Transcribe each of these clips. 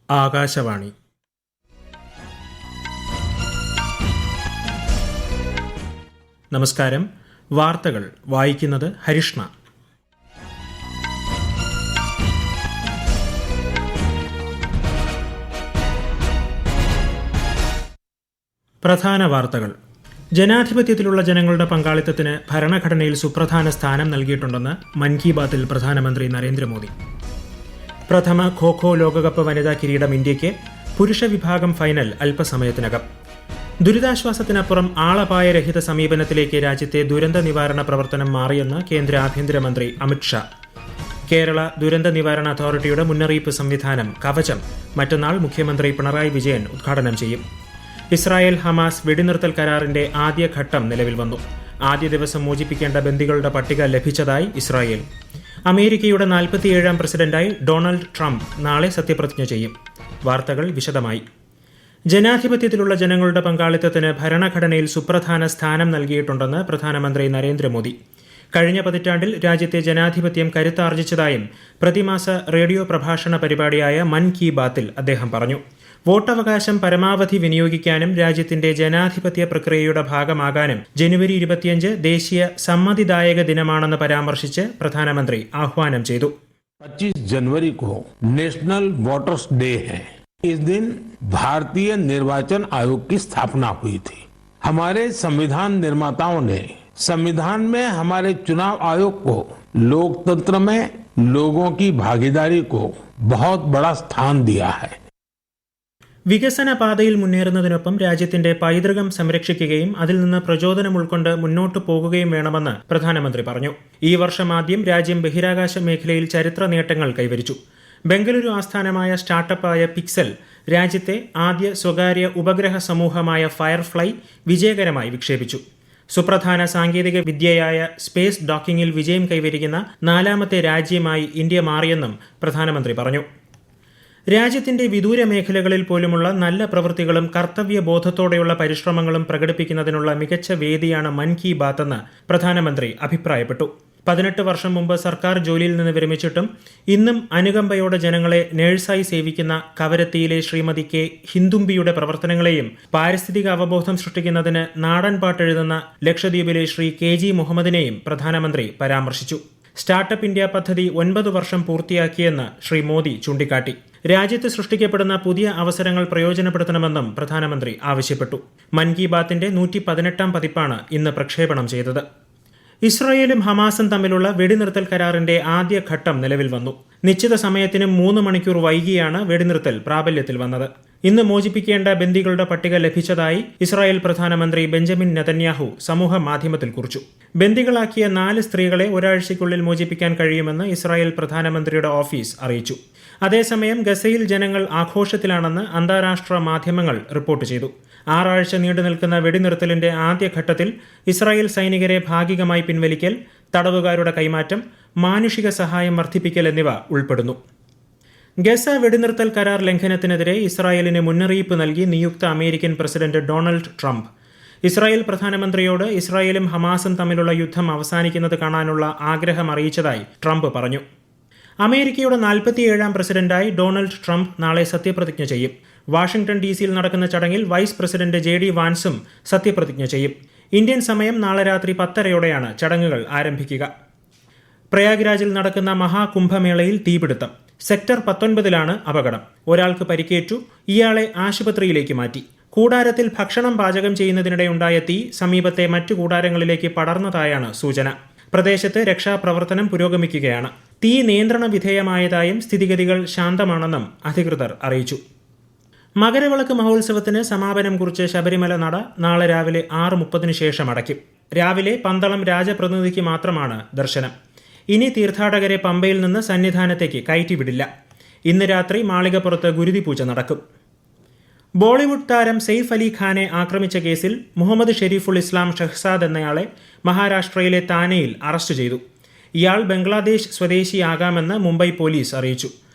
ആകാശവാണി. നമസ്കാരം. വാർത്തകൾ വായിക്കുന്നത് ഹരിഷ്ണ. പ്രധാന വാർത്തകൾ. ജനാധിപത്യത്തിലുള്ള ജനങ്ങളുടെ പങ്കാളിത്തത്തിന് ഭരണഘടനയിൽ സുപ്രധാന സ്ഥാനം നൽകിയിട്ടുണ്ടെന്ന് മൻ കി ബാത്തിൽ പ്രധാനമന്ത്രി നരേന്ദ്രമോദി. പ്രഥമ ഖോ-ഖോ ലോകകപ്പ് വനിതാ കിരീടം ഇന്ത്യയ്ക്ക്. പുരുഷ വിഭാഗം ഫൈനൽ അല്പസമയത്തിനകം. ദുരിതാശ്വാസത്തിനപ്പുറം ആളപായരഹിത സമീപനത്തിലേക്ക് രാജ്യത്തെ ദുരന്ത നിവാരണ പ്രവർത്തനം മാറിയെന്ന് കേന്ദ്ര ആഭ്യന്തരമന്ത്രി അമിത്ഷാ. കേരള ദുരന്ത നിവാരണ അതോറിറ്റിയുടെ മുന്നറിയിപ്പ് സംവിധാനം കവചം മറ്റന്നാൾ മുഖ്യമന്ത്രി പിണറായി വിജയൻ ഉദ്ഘാടനം ചെയ്യും. ഇസ്രായേൽ ഹമാസ് വെടിനിർത്തൽ കരാറിന്റെ ആദ്യഘട്ടം നിലവിൽ വന്നു. ആദ്യ ദിവസം മോചിപ്പിക്കേണ്ട ബന്ദികളുടെ പട്ടിക ലഭിച്ചതായി ഇസ്രായേൽ. അമേരിക്കയുടെ 47ാം പ്രസിഡന്റായി ഡൊണാൾഡ് ട്രംപ് നാളെ സത്യപ്രതിജ്ഞ ചെയ്യും. വാർത്തകൾ വിശദമായി. ജനാധിപത്യത്തിലുള്ള ജനങ്ങളുടെ പങ്കാളിത്തത്തിന് ഭരണഘടനയിൽ സുപ്രധാന സ്ഥാനം നൽകിയിട്ടുണ്ടെന്ന് പ്രധാനമന്ത്രി നരേന്ദ്രമോദി. കഴിഞ്ഞ പതിറ്റാണ്ടിൽ രാജ്യത്തെ ജനാധിപത്യം കരുത്താർജിച്ചതായും പ്രതിമാസ റേഡിയോ പ്രഭാഷണ പരിപാടിയായ മൻ കി ബാത്തിൽ അദ്ദേഹം പറഞ്ഞു. വോട്ടവകാശം പരമാവധി വിനിയോഗിക്കാനും രാജ്യത്തിന്റെ ജനാധിപത്യ പ്രക്രിയയുടെ ഭാഗമാകാനും ജനുവരി 25 ദേശീയ സമ്മതിദായക ദിനമാണെന്ന് പരാമർശിച്ച് പ്രധാനമന്ത്രി ആഹ്വാനം ചെയ്തു. 25 जनवरी को नेशनल वोटर्स डे है. इस दिन भारतीय निर्वाचन आयोग की स्थापना हुई थी. हमारे संविधान निर्माताओं ने संविधान में हमारे चुनाव आयोग को लोकतंत्र में लोगों की भागीदारी को बहुत बड़ा स्थान दिया है. വികസന പാതയിൽ മുന്നേറുന്നതിനൊപ്പം രാജ്യത്തിന്റെ പൈതൃകം സംരക്ഷിക്കുകയും അതിൽ നിന്ന് പ്രചോദനം ഉൾക്കൊണ്ട് മുന്നോട്ടു പോകുകയും വേണമെന്ന് പ്രധാനമന്ത്രി പറഞ്ഞു. ഈ വർഷം ആദ്യം രാജ്യം ബഹിരാകാശ മേഖലയിൽ ചരിത്ര നേട്ടങ്ങൾ കൈവരിച്ചു. ബംഗളൂരു ആസ്ഥാനമായ സ്റ്റാർട്ടപ്പായ പിക്സൽ രാജ്യത്തെ ആദ്യ സ്വകാര്യ ഉപഗ്രഹ സമൂഹമായ ഫയർഫ്ലൈ വിജയകരമായി വിക്ഷേപിച്ചു. സുപ്രധാന സാങ്കേതിക വിദ്യയായ സ്പേസ് ഡോക്കിംഗിൽ വിജയം കൈവരിക്കുന്ന 4ാമത്തെ രാജ്യമായി ഇന്ത്യ മാറിയെന്നും പ്രധാനമന്ത്രി പറഞ്ഞു. രാജ്യത്തിന്റെ വിദൂര മേഖലകളിൽ പോലുമുള്ള നല്ല പ്രവൃത്തികളും കർത്തവ്യബോധത്തോടെയുള്ള പരിശ്രമങ്ങളും പ്രകടിപ്പിക്കുന്നതിനുള്ള മികച്ച വേദിയാണ് മൻ കി ബാത്ത് എന്ന് പ്രധാനമന്ത്രി അഭിപ്രായപ്പെട്ടു. 18 വർഷം മുമ്പ് സർക്കാർ ജോലിയിൽ നിന്ന് വിരമിച്ചിട്ടും ഇന്നും അനുകമ്പയോടെ ജനങ്ങളെ നഴ്സായി സേവിക്കുന്ന കവരത്തിയിലെ ശ്രീമതി കെ ഹിന്ദുംബിയുടെ പ്രവർത്തനങ്ങളെയും പാരിസ്ഥിതിക അവബോധം സൃഷ്ടിക്കുന്നതിന് നാടൻ പാട്ടെഴുതുന്ന ലക്ഷദ്വീപിലെ ശ്രീ കെ ജി മുഹമ്മദിനെയും പ്രധാനമന്ത്രി പരാമർശിച്ചു. സ്റ്റാർട്ടപ്പ് ഇന്ത്യ പദ്ധതി 9 വർഷം പൂർത്തിയാക്കിയെന്ന് ശ്രീ മോദി ചൂണ്ടിക്കാട്ടി. രാജ്യത്ത് സൃഷ്ടിക്കപ്പെടുന്ന പുതിയ അവസരങ്ങൾ പ്രയോജനപ്പെടുത്തണമെന്നും പ്രധാനമന്ത്രി ആവശ്യപ്പെട്ടു. മൻ കി ബാത്തിന്റെ 118ാം പതിപ്പാണ് ഇന്ന് പ്രക്ഷേപണം ചെയ്തത്. ഇസ്രായേലും ഹമാസും തമ്മിലുള്ള വെടിനിർത്തൽ കരാറിന്റെ ആദ്യഘട്ടം നിലവിൽ വന്നു. നിശ്ചിത സമയത്തിന് 3 മണിക്കൂർ വൈകിയാണ് വെടിനിർത്തൽ പ്രാബല്യത്തിൽ വന്നത്. ഇന്ന് മോചിപ്പിക്കേണ്ട ബന്ദികളുടെ പട്ടിക ലഭിച്ചതായി ഇസ്രായേൽ പ്രധാനമന്ത്രി ബെഞ്ചമിൻ നെതന്യാഹു സമൂഹ മാധ്യമത്തിൽ കുറിച്ചു. ബന്ദികളാക്കിയ 4 സ്ത്രീകളെ ഒരാഴ്ചയ്ക്കുള്ളിൽ മോചിപ്പിക്കാൻ കഴിയുമെന്ന് ഇസ്രായേൽ പ്രധാനമന്ത്രിയുടെ ഓഫീസ് അറിയിച്ചു. അതേസമയം ഗസയിൽ ജനങ്ങൾ ആഘോഷത്തിലാണെന്ന് അന്താരാഷ്ട്ര മാധ്യമങ്ങൾ റിപ്പോർട്ട് ചെയ്തു. 6 ആഴ്ച നീണ്ടു നിൽക്കുന്ന വെടിനിർത്തലിന്റെ ആദ്യഘട്ടത്തിൽ ഇസ്രായേൽ സൈനികരെ ഭാഗികമായി പിൻവലിക്കൽ, തടവുകാരുടെ കൈമാറ്റം, മാനുഷിക സഹായം വർദ്ധിപ്പിക്കൽ എന്നിവ ഉൾപ്പെടുന്നു. ഗസ വെടിനിർത്തൽ കരാർ ലംഘനത്തിനെതിരെ ഇസ്രായേലിന് മുന്നറിയിപ്പ് നൽകി നിയുക്ത American president Donald Trump. Israel പ്രധാനമന്ത്രിയോട് ഇസ്രായേലും ഹമാസും തമ്മിലുള്ള യുദ്ധം അവസാനിക്കുന്നത് കാണാനുള്ള ആഗ്രഹം അറിയിച്ചതായി ട്രംപ് പറഞ്ഞു. അമേരിക്കയുടെ 47ാം പ്രസിഡന്റായി ഡൊണാൾഡ് ട്രംപ് നാളെ സത്യപ്രതിജ്ഞ ചെയ്യും. വാഷിംഗ്ടൺ DC-യിൽ നടക്കുന്ന ചടങ്ങിൽ വൈസ് പ്രസിഡന്റ് JD വാൻസും സത്യപ്രതിജ്ഞ ചെയ്യും. ഇന്ത്യൻ സമയം നാളെ രാത്രി 10:30 ചടങ്ങുകൾ ആരംഭിക്കുക. പ്രയാഗ്രാജിൽ നടക്കുന്ന മഹാകുംഭമേളയിൽ തീപിടുത്തം. സെക്ടർ 19 അപകടം. ഒരാൾക്ക് പരിക്കേറ്റു. ഇയാളെ ആശുപത്രിയിലേക്ക് മാറ്റി. കൂടാരത്തിൽ ഭക്ഷണം പാചകം ചെയ്യുന്നതിനിടെയുണ്ടായ തീ സമീപത്തെ മറ്റു കൂടാരങ്ങളിലേക്ക് പടർന്നതായാണ് സൂചന. പ്രദേശത്ത് രക്ഷാപ്രവർത്തനം പുരോഗമിക്കുകയാണ്. തീ നിയന്ത്രണ വിധേയമായതായും സ്ഥിതിഗതികൾ ശാന്തമാണെന്നും അധികൃതർ അറിയിച്ചു. മകരവിളക്ക് മഹോത്സവത്തിന് സമാപനം കുറിച്ച് ശബരിമല നട നാളെ രാവിലെ 6:30 ശേഷം അടയ്ക്കും. രാവിലെ പന്തളം രാജപ്രതിനിധിക്ക് മാത്രമാണ് ദർശനം. ഇനി തീർത്ഥാടകരെ പമ്പയിൽ നിന്ന് സന്നിധാനത്തേക്ക് കയറ്റിവിടില്ല. ഇന്ന് രാത്രി മാളികപ്പുറത്ത് ഗുരുതി പൂജ നടക്കും. ബോളിവുഡ് താരം സെയ്ഫ് അലി ഖാനെ ആക്രമിച്ച കേസിൽ മുഹമ്മദ് ഷെരീഫുൾ ഇസ്ലാം ഷഹ്സാദ് എന്നയാളെ മഹാരാഷ്ട്രയിലെ താനെയിൽ അറസ്റ്റ് ചെയ്തു. ഇയാൾ ബംഗ്ലാദേശ് സ്വദേശിയാകാമെന്ന് മുംബൈ പോലീസ് അറിയിച്ചു.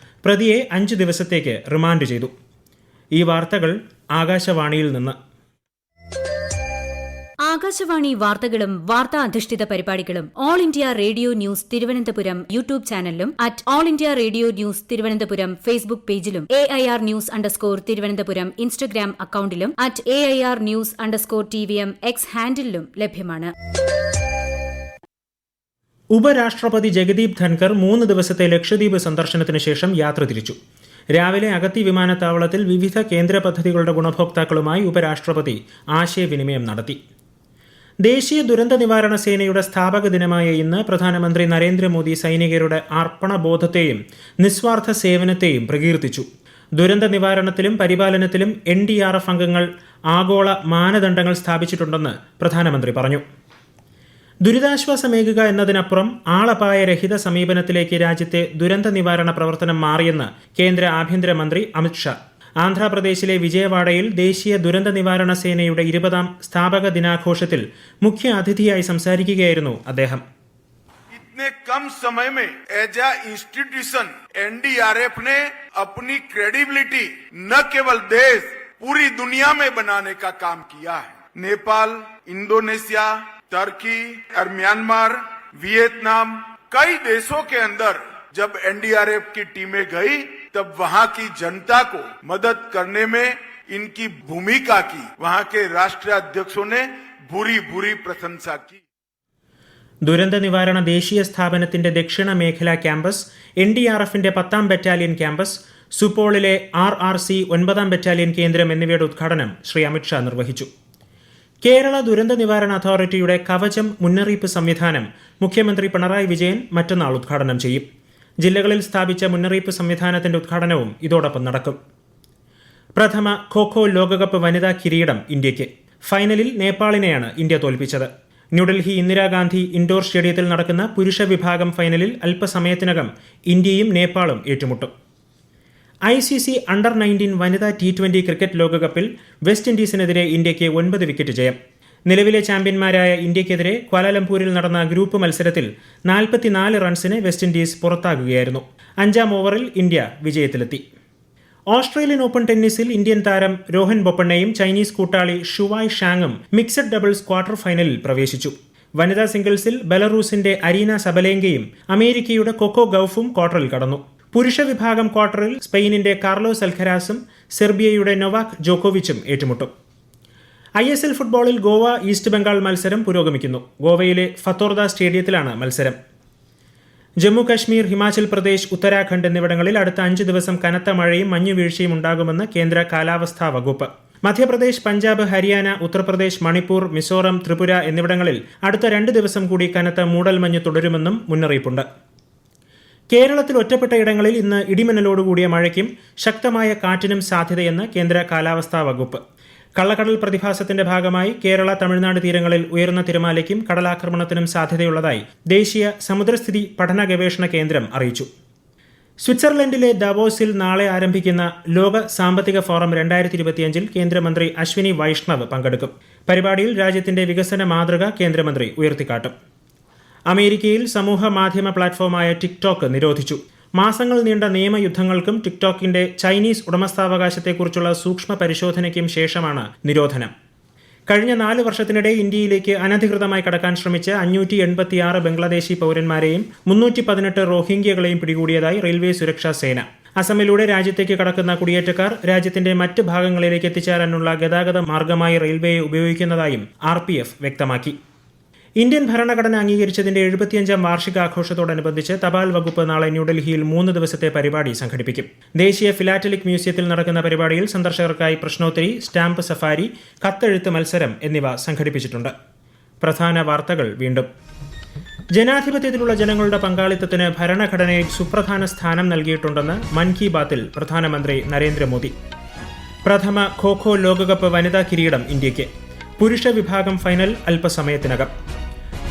പ്രതിയെ 5 ദിവസത്തേക്ക് റിമാൻഡ് ചെയ്തു. ഈ വാർത്തകൾ ആകാശവാണിയിൽ നിന്ന്. ആകാശവാണി വാർത്തകളും വാർത്താ അധിഷ്ഠിത പരിപാടികളും all India radio news Thiruvananthapuram YouTube ചാനലിലും @all India radio news Thiruvananthapuram Facebook പേജിലും AIR News _തിരുവനന്തപുരം ഇൻസ്റ്റഗ്രാം അക്കൌണ്ടിലും @AIR News _TVM X ഹാൻഡിലും ലഭ്യമാണ്. ഉപരാഷ്ട്രപതി ജഗദീപ് ധൻകർ 3 ദിവസത്തെ ലക്ഷദ്വീപ് സന്ദർശനത്തിന് ശേഷം യാത്ര തിരിച്ചു. രാവിലെ അഗത്തി വിമാനത്താവളത്തിൽ വിവിധ കേന്ദ്ര പദ്ധതികളുടെ ഗുണഭോക്താക്കളുമായി ഉപരാഷ്ട്രപതി ആശയവിനിമയം നടത്തി. ദേശീയ ദുരന്ത നിവാരണ സേനയുടെ സ്ഥാപക ദിനമായ ഇന്ന് പ്രധാനമന്ത്രി നരേന്ദ്രമോദി സൈനികരുടെ അർപ്പണബോധത്തെയും നിസ്വാർത്ഥ സേവനത്തെയും പ്രകീർത്തിച്ചു. ദുരന്ത നിവാരണത്തിലും പരിപാലനത്തിലും NDRF അംഗങ്ങൾ ആഗോള മാനദണ്ഡങ്ങൾ സ്ഥാപിച്ചിട്ടുണ്ടെന്ന് പ്രധാനമന്ത്രി പറഞ്ഞു. ദുരിതാശ്വാസമേകുക എന്നതിനപ്പുറം ആളപായരഹിത സമീപനത്തിലേക്ക് രാജ്യത്തെ ദുരന്ത നിവാരണ പ്രവർത്തനം മാറിയെന്ന് കേന്ദ്ര ആഭ്യന്തരമന്ത്രി അമിത്ഷാ. ആന്ധ്രാപ്രദേശിലെ വിജയവാഡയിൽ ദേശീയ ദുരന്ത നിവാരണ സേനയുടെ 20ാം സ്ഥാപക ദിനാഘോഷത്തിൽ മുഖ്യ അതിഥിയായി സംസാരിക്കുകയായിരുന്നു അദ്ദേഹം. इतने कम समय में एज ए इंस्टीट्यूशन NDRF ने अपनी क्रेडिबिलिटी न केवल देश पूरी दुनिया में बनाने का काम किया है. नेपाल, इंडोनेशिया, टर्की और म्यांमार, वियतनाम, कई देशों के अंदर जब NDRF की टीमें गई तब वहां की जनता को मदद करने में इनकी भूमिका की वहां के राष्ट्रीय अध्यक्षों ने भूरी भूरी प्रशंसा की. ദുരന്ത നിവാരണ ദേശീയ സ്ഥാപനത്തിന്റെ ദക്ഷിണ മേഖലാ ക്യാമ്പസ്, NDRFന്റെ 10ാം ബറ്റാലിയൻ ക്യാമ്പസ്, സുപോളിലെ RRC 9ാം ബറ്റാലിയൻ കേന്ദ്രം എന്നിവയുടെ ഉദ്ഘാടനം ശ്രീ അമിത്ഷാ നിർവഹിച്ചു. കേരള ദുരന്ത നിവാരണ അതോറിറ്റിയുടെ കവചം മുന്നറിയിപ്പ് സംവിധാനം മുഖ്യമന്ത്രി പിണറായി വിജയൻ മറ്റന്നാൾ ഉദ്ഘാടനം ചെയ്യും. ജില്ലകളിൽ സ്ഥാപിച്ച മുന്നറിയിപ്പ് സംവിധാനത്തിന്റെ ഉദ്ഘാടനവും ഇതോടൊപ്പം നടക്കും. പ്രഥമ ഖോ-ഖോ ലോകകപ്പ് വനിതാ കിരീടം ഇന്ത്യയ്ക്ക്. ഫൈനലിൽ നേപ്പാളിനെയാണ് ഇന്ത്യ തോൽപ്പിച്ചത്. ന്യൂഡൽഹി ഇന്ദിരാഗാന്ധി ഇൻഡോർ സ്റ്റേഡിയത്തിൽ നടക്കുന്ന പുരുഷ വിഭാഗം ഫൈനലിൽ അല്പസമയത്തിനകം ഇന്ത്യയും നേപ്പാളും ഏറ്റുമുട്ടും. ICC അണ്ടർ-19 വനിതാ T20 ക്രിക്കറ്റ് ലോകകപ്പിൽ വെസ്റ്റ് ഇൻഡീസിനെതിരെ ഇന്ത്യയ്ക്ക് 9 വിക്കറ്റ് ജയം. നിലവിലെ ചാമ്പ്യന്മാരായ ഇന്ത്യയ്ക്കെതിരെ ക്വാലാലംപൂരിൽ നടന്ന ഗ്രൂപ്പ് മത്സരത്തിൽ 44 റൺസിന് വെസ്റ്റ് ഇൻഡീസ് പുറത്താകുകയായിരുന്നു. 5ാം ഓവറിൽ ഇന്ത്യ വിജയത്തിലെത്തി. ഓസ്ട്രേലിയൻ ഓപ്പൺ ടെന്നീസിൽ ഇന്ത്യൻ താരം രോഹൻ ബൊപ്പണ്ണയും ചൈനീസ് കൂട്ടാളി ഷുവായ് ഷാങ്ങും മിക്സഡ് ഡബിൾസ് ക്വാർട്ടർ ഫൈനലിൽ പ്രവേശിച്ചു. വനിതാ സിംഗിൾസിൽ ബെലറൂസിന്റെ അരീന സബലേങ്കയും അമേരിക്കയുടെ കൊക്കോ ഗൌഫും ക്വാർട്ടറിൽ കടന്നു. പുരുഷ വിഭാഗം ക്വാർട്ടറിൽ സ്പെയിനിന്റെ കാർലോസ് അൽഖരാസും സെർബിയയുടെ നൊവാക് ജോക്കോവിച്ചും ഏറ്റുമുട്ടും. ISL ഫുട്ബോളിൽ ഗോവ ഈസ്റ്റ് ബംഗാൾ മത്സരം പുരോഗമിക്കുന്നു. ഗോവയിലെ ഫത്തോർദ സ്റ്റേഡിയത്തിലാണ് മത്സരം. ജമ്മു കശ്മീർ, ഹിമാചൽ പ്രദേശ്, ഉത്തരാഖണ്ഡ് എന്നിവിടങ്ങളിൽ അടുത്ത 5 ദിവസം കനത്ത മഴയും മഞ്ഞുവീഴ്ചയും ഉണ്ടാകുമെന്ന് കേന്ദ്ര കാലാവസ്ഥാ വകുപ്പ്. മധ്യപ്രദേശ്, പഞ്ചാബ്, ഹരിയാന, ഉത്തർപ്രദേശ്, മണിപ്പൂർ, മിസോറം, ത്രിപുര എന്നിവിടങ്ങളിൽ അടുത്ത 2 ദിവസം കൂടി കനത്ത മൂടൽമഞ്ഞ് തുടരുമെന്നും മുന്നറിയിപ്പുണ്ട്. കേരളത്തിൽ ഒറ്റപ്പെട്ട ഇടങ്ങളിൽ ഇന്ന് ഇടിമിന്നലോടുകൂടിയ മഴയ്ക്കും ശക്തമായ കാറ്റിനും സാധ്യതയെന്ന് കേന്ദ്ര കാലാവസ്ഥാ വകുപ്പ്. കള്ളക്കടൽ പ്രതിഭാസത്തിന്റെ ഭാഗമായി കേരള, തമിഴ്നാട് തീരങ്ങളിൽ ഉയർന്ന തിരമാലയ്ക്കും കടലാക്രമണത്തിനും സാധ്യതയുള്ളതായി ദേശീയ സമുദ്രസ്ഥിതി പഠന ഗവേഷണ കേന്ദ്രം അറിയിച്ചു. സ്വിറ്റ്സർലൻഡിലെ ദവോസിൽ നാളെ ആരംഭിക്കുന്ന ലോക സാമ്പത്തിക ഫോറം 2025 കേന്ദ്രമന്ത്രി അശ്വിനി വൈഷ്ണവ് പങ്കെടുക്കും. പരിപാടിയിൽ രാജ്യത്തിന്റെ വികസന മാതൃക കേന്ദ്രമന്ത്രി ഉയർത്തിക്കാട്ടും. അമേരിക്കയിൽ സമൂഹ മാധ്യമ പ്ലാറ്റ്ഫോമായ ടിക്ടോക്ക് നിരോധിച്ചു. മാസങ്ങൾ നീണ്ട നിയമയുദ്ധങ്ങൾക്കും ടിക്ടോക്കിന്റെ ചൈനീസ് ഉടമസ്ഥാവകാശത്തെക്കുറിച്ചുള്ള സൂക്ഷ്മ പരിശോധനയ്ക്കും ശേഷമാണ് നിരോധനം. കഴിഞ്ഞ 4 വർഷത്തിനിടെ ഇന്ത്യയിലേക്ക് അനധികൃതമായി കടക്കാൻ ശ്രമിച്ച 586 ബംഗ്ലാദേശി പൌരന്മാരെയും 318 റോഹിംഗ്യകളെയും പിടികൂടിയതായി റെയിൽവേ സുരക്ഷാ സേന. അസമിലൂടെ രാജ്യത്തേക്ക് കടക്കുന്ന കുടിയേറ്റക്കാർ രാജ്യത്തിന്റെ മറ്റ് ഭാഗങ്ങളിലേക്ക് എത്തിച്ചേരാനുള്ള ഗതാഗത മാർഗമായി റെയിൽവേയെ ഉപയോഗിക്കുന്നതായും RPF വ്യക്തമാക്കി. ഇന്ത്യൻ ഭരണഘടന അംഗീകരിച്ചതിന്റെ 75ാം വാർഷികാഘോഷത്തോടനുബന്ധിച്ച് തപാൽ വകുപ്പ് നാളെ ന്യൂഡൽഹിയിൽ 3 ദിവസത്തെ പരിപാടി സംഘടിപ്പിക്കും. ദേശീയ ഫിലാറ്റലിക് മ്യൂസിയത്തിൽ നടക്കുന്ന പരിപാടിയിൽ സന്ദർശകർക്കായി പ്രശ്നോത്തരി, സ്റ്റാമ്പ് സഫാരി, കത്തെഴുത്ത് മത്സരം എന്നിവ സംഘടിപ്പിച്ചിട്ടുണ്ട്. പ്രധാന വാർത്തകൾ വീണ്ടും. ജനാധിപത്യത്തിലുള്ള ജനങ്ങളുടെ പങ്കാളിത്തത്തിന് ഭരണഘടനയിൽ സുപ്രധാന സ്ഥാനം നൽകിയിട്ടുണ്ടെന്ന് മൻ കി ബാത്തിൽ പ്രധാനമന്ത്രി നരേന്ദ്രമോദി. പ്രഥമ ഖോ-ഖോ ലോകകപ്പ് വനിതാ കിരീടം ഇന്ത്യയ്ക്ക്. പുരുഷ വിഭാഗം ഫൈനൽ അല്പസമയത്തിനകം.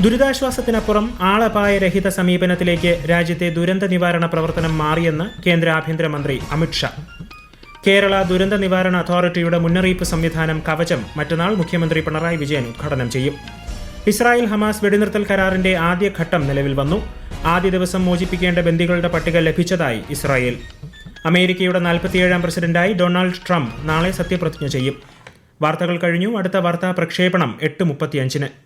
ദുരിതാശ്വാസത്തിനപ്പുറം ആളപായരഹിത സമീപനത്തിലേക്ക് രാജ്യത്തെ ദുരന്ത നിവാരണ പ്രവർത്തനം മാറിയെന്ന് കേന്ദ്ര ആഭ്യന്തരമന്ത്രി അമിത്ഷാ. കേരള ദുരന്ത നിവാരണ അതോറിറ്റിയുടെ മുന്നറിയിപ്പ് സംവിധാനം കവചം മറ്റന്നാൾ മുഖ്യമന്ത്രി പിണറായി വിജയൻ ഉദ്ഘാടനം ചെയ്യും. ഇസ്രായേൽ ഹമാസ് വെടിനിർത്തൽ കരാറിന്റെ ആദ്യഘട്ടം നിലവിൽ വന്നു. ആദ്യ ദിവസം മോചിപ്പിക്കേണ്ട ബന്ദികളുടെ പട്ടിക ലഭിച്ചതായി ഇസ്രായേൽ. അമേരിക്കയുടെ 47ാം പ്രസിഡന്റായി ഡൊണാൾഡ് ട്രംപ് നാളെ സത്യപ്രതിജ്ഞ ചെയ്യും. വാർത്തകൾ കഴിഞ്ഞു. അടുത്ത വാർത്താ പ്രക്ഷേപണം 8:35.